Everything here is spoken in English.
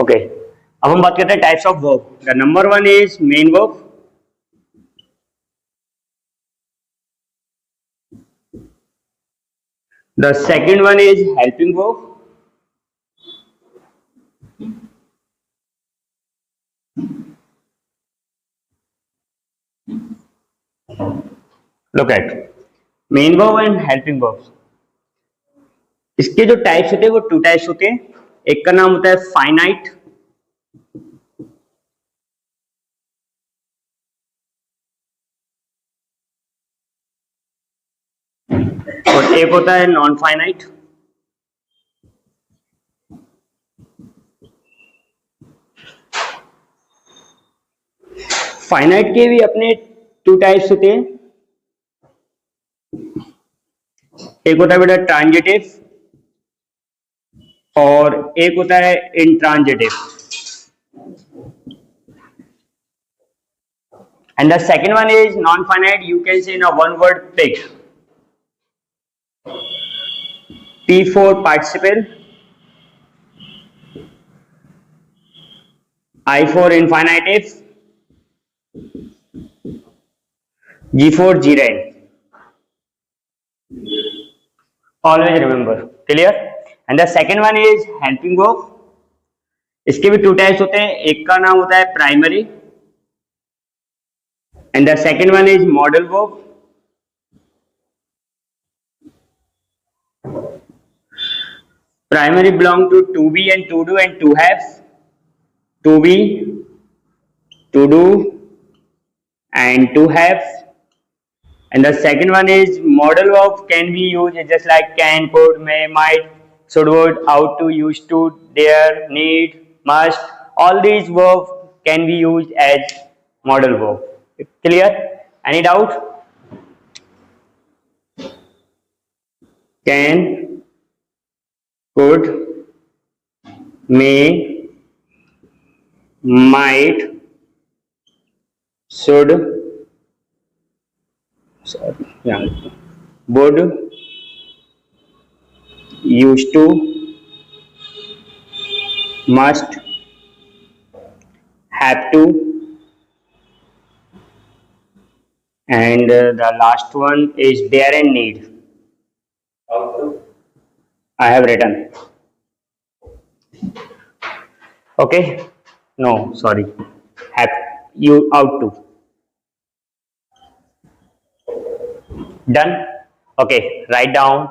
Okay, अब हम बात करते हैं types of verb. The number one is main verb. The second one is helping verb. Look at main verb and helping verbs. इसके जो types होते हैं वो टू टाइप्स होते हैं। एक का नाम होता है फाइनाइट, और एक होता है नॉन फाइनाइट। फाइनाइट के भी अपने टू टाइप्स होते हैं। एक होता है बेटा ट्रांजिटिव और एक होता है intransitive. And the second one is non finite, you can say in a one word pig. P for participle, I for infinitive, G for gerund. Always remember, clear? And the second one is helping verb. इसके भी two types होते हैं। एक का नाम होता है primary and the second one is modal verb. Primary belong to be and to do and to have. To be, to do, and to have. And the second one is modal verb, can be used just like can, could, may, might, should, would, ought to, used to, dare, need, must. All these verbs can be used as modal verb. Clear? Any doubt? Can, could, may, might, should, would, used to, must, have to, and the last one is dare and need. I have written. Okay, no, sorry, have, you, out to. Done? Okay, write down